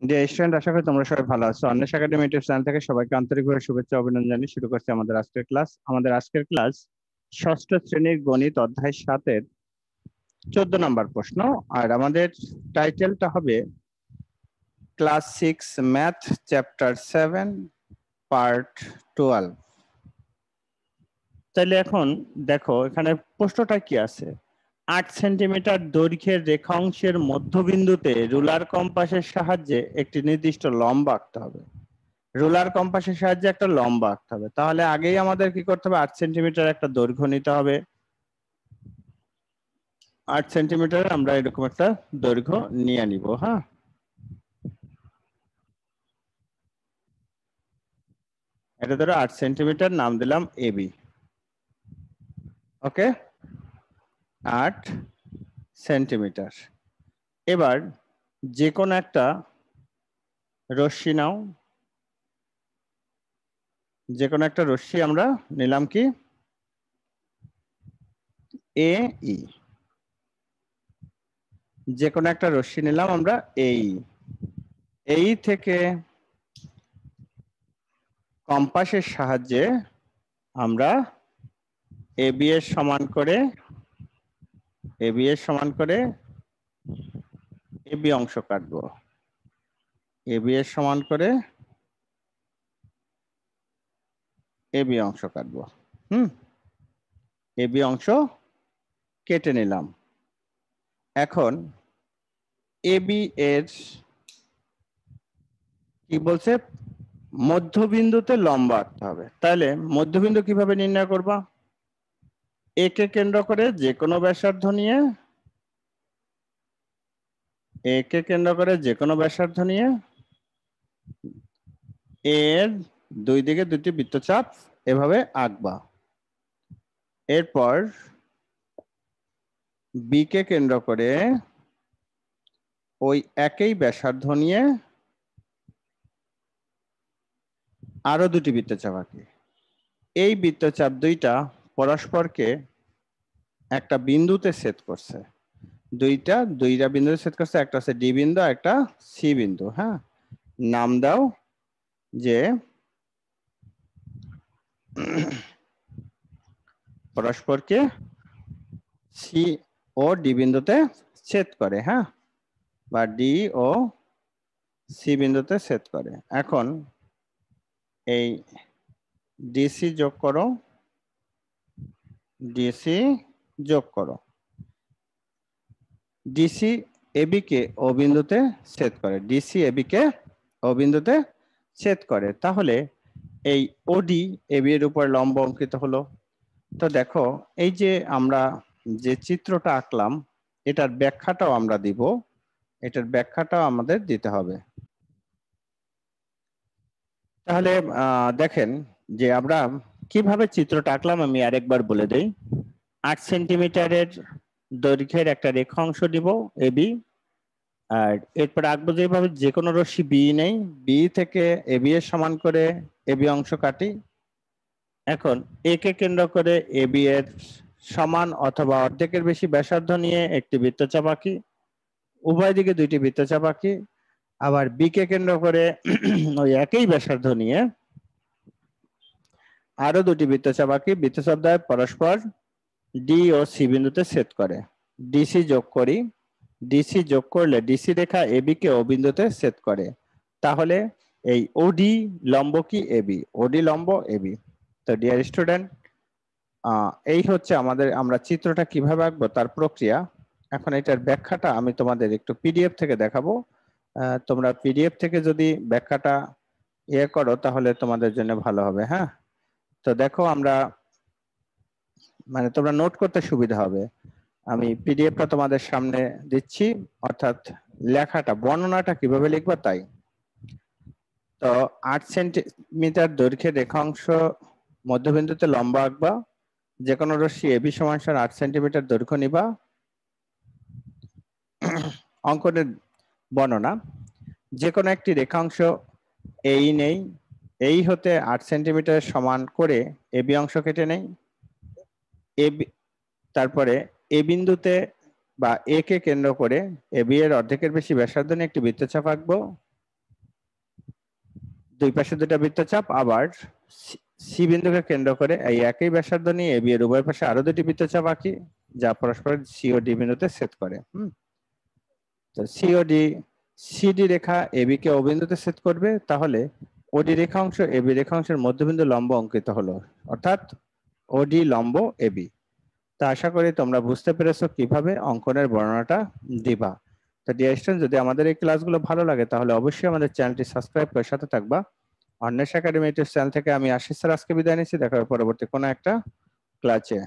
Dear student, আশা করি তোমরা সবাই ভালো আছো। অন্বেষা একাডেমি ইউটিউব চ্যানেল থেকে সবাইকে আন্তরিকভাবে শুভেচ্ছা অভিনন্দন জানিয়ে শুরু করছি আমাদের আজকের ক্লাস। আমাদের আজকের ক্লাস ষষ্ঠ শ্রেণীর গণিত অধ্যায় 7-এর 14 নম্বর প্রশ্ন। আর আমাদের টাইটেলটা হবে ক্লাস 6 ম্যাথ চ্যাপ্টার 7 পার্ট 12। তাহলে এখন দেখো এখানে প্রশ্নটা কি আছে। 8 সেন্টিমিটার দৈর্ঘ্যের রেখাংশের মধ্যবিন্দুতে রুলার কম্পাসের সাহায্যে একটি নির্দিষ্ট লম্ব আঁকতে হবে। রুলার কম্পাসের সাহায্যে একটা লম্বা আঁকতে হবে। তাহলে আগেই আমাদের কি করতে হবে, 8 সেন্টিমিটার একটা দৈর্ঘ্য নিতে হবে। 8 সেন্টিমিটার আমরা এরকম একটা দৈর্ঘ্য নিয়ে নিব। হ্যাঁ, এটা ধরো 8 সেন্টিমিটার, নাম দিলাম এবি। ওকে, 8 সেন্টিমিটার। এবার যে কোনো একটা রশ্মি নাও, যে কোনো একটা রশ্মি আমরা নিলাম কি এ ই, যে কোনো একটা রশ্মি নিলাম আমরা এই এই থেকে কম্পাসের সাহায্যে আমরা এবি এর সমান করে এবি অংশ কাটবো। এবি এর সমান করে এবি অংশ কাটবো। এবি অংশ কেটে নিলাম। এখন এবি এর কি বলছে, মধ্যবিন্দুতে লম্ব আঁকতে হবে। তাহলে মধ্যবিন্দু কিভাবে নির্ণয় করবা? এ কে কেন্দ্র করে যে কোনো ব্যাসার্ধ নিয়ে, এ কে কেন্দ্র করে যে কোনো ব্যাসার্ধ নিয়ে এর দুই দিকে দুটি বৃত্তচাপ এভাবে আঁকবা। এরপর বি কে কেন্দ্র করে ওই একই ব্যাসার্ধ নিয়ে আরো দুটি বৃত্তচাপ আঁকি। এই বৃত্তচাপ দুইটা পরস্পরকে একটা বিন্দুতে ছেদ করছে। দুইটা বিন্দুতে ছেদ করছে, একটা হচ্ছে ডি বিন্দু, একটা সি বিন্দু। হ্যাঁ, নাম দাও যে পরস্পরকে সি ও ডি বিন্দুতে ছেদ করে। হ্যাঁ, বা ডি ও সি বিন্দুতে ছেদ করে। এখন এই ডিসি যোগ করো, ডিসি যোগ করো। ডিসি এবি কে ও বিন্দুতে ছেদ করে, ডিসি এবি কে ও বিন্দুতে ছেদ করে। তাহলে এই ওডি এবি এর উপর লম্ব অঙ্কিত হলো। তো দেখো, এই যে আমরা যে চিত্রটা আঁকলাম এটার ব্যাখ্যাটাও আমরা দিব, এটার ব্যাখ্যাটাও আমাদের দিতে হবে। তাহলে দেখেন যে আমরা কিভাবে চিত্রটা আঁকলাম, আমি আরেকবার বলে দেই। 8 সেন্টিমিটারের দৈর্ঘ্যের একটা রেখাংশ নিব এবি, আর এরপর আঁকবো যেভাবে, যে কোনো রশ্মি বি নেই, বি থেকে এবি এর সমান করে এবি অংশ কাটি। এখন এ কে কেন্দ্র করে এবি এর সমান অথবা অর্ধেকের বেশি ব্যাসার্ধ নিয়ে একটি বৃত্তচাপ আঁকি, উভয় দিকে দুইটি বৃত্তচাপ আঁকি। আবার বি কে কেন্দ্র করে ওই একই ব্যাসার্ধ নিয়ে আরো দুটি বৃত্তচাপ আঁকি। বৃত্তচাপ দ্বয় পরস্পর ডি ও সি বিন্দুতে ছেদ করে। ডিসি যোগ করি, ডিসি যোগ করলে ডিসি রেখা এবি কে ও বিন্দুতে ছেদ করে। তাহলে এই ওডি লম্ব কি এবি, ওডি লম্ব এবি। তো ডিয়ার স্টুডেন্ট, এই হচ্ছে আমরা চিত্রটা কিভাবে আঁকবো তার প্রক্রিয়া। এখন এটার ব্যাখ্যাটা আমি তোমাদের একটু পিডিএফ থেকে দেখাবো। তোমরা পিডিএফ থেকে যদি ব্যাখ্যাটা ইয়ে করো তাহলে তোমাদের জন্য ভালো হবে। হ্যাঁ, তো দেখো আমরা তোমরা নোট করতে সুবিধা হবে। আমি পিডিএফটা তোমাদের সামনে দিচ্ছি, অর্থাৎ লেখাটা বর্ণনাটা কিভাবে লিখবা তাই। তো 8 সেন্টিমিটার দৈর্ঘ্যের রেখাংশ মধ্যবিন্দুতে লম্বা আঁকবা। যে কোনো রশ্মি এবি সমান 8 সেন্টিমিটার দৈর্ঘ্য নিবা। অঙ্কনের বর্ণনা, যে কোনো একটি রেখাংশ এই নেই, এই হতে 8 সেন্টিমিটার সমান করে এবি অংশ কেটে নেই। তারপরে এ বিন্দুতে বা এ কে কেন্দ্র করে এবি এর অর্ধেকের বেশি ব্যাসার্ধ নিয়ে একটি বৃত্তচাপ আঁকবো। দুই পাশে দুটা বৃত্তচাপ, আবার সি বিন্দুকে কেন্দ্র করে এই একই ব্যাসার্ধ নিয়ে এবি এর উভয় পাশে আরো দুটি বৃত্তচাপ আঁকি, যা পরস্পর সি ও ডি বিন্দুতে ছেদ করে। তো সিওডি, সিডি রেখা এবি কে ও বিন্দুতে ছেদ করবে, তাহলে ওডি রেখাংশ এবি রেখাংশের মধ্যবিন্দু লম্ব অঙ্কিত হলো, অর্থাৎ ওডি লম্ব এবি। তা আশা করি তোমরা বুঝতে পেরেছো কিভাবে অঙ্কনের বর্ণনাটা দিবা। তো ডিয়ার স্টুডেন্ট, যদি আমাদের এই ক্লাসগুলো ভালো লাগে তাহলে অবশ্যই আমাদের চ্যানেলটি সাবস্ক্রাইব করে সাথে থাকবা। অন্বেষা একাডেমি ইউটিউব চ্যানেল থেকে আমি আশিস স্যার আজকে বিদায় নিচ্ছি। দেখা হবে পরবর্তী কোনো একটা ক্লাসে।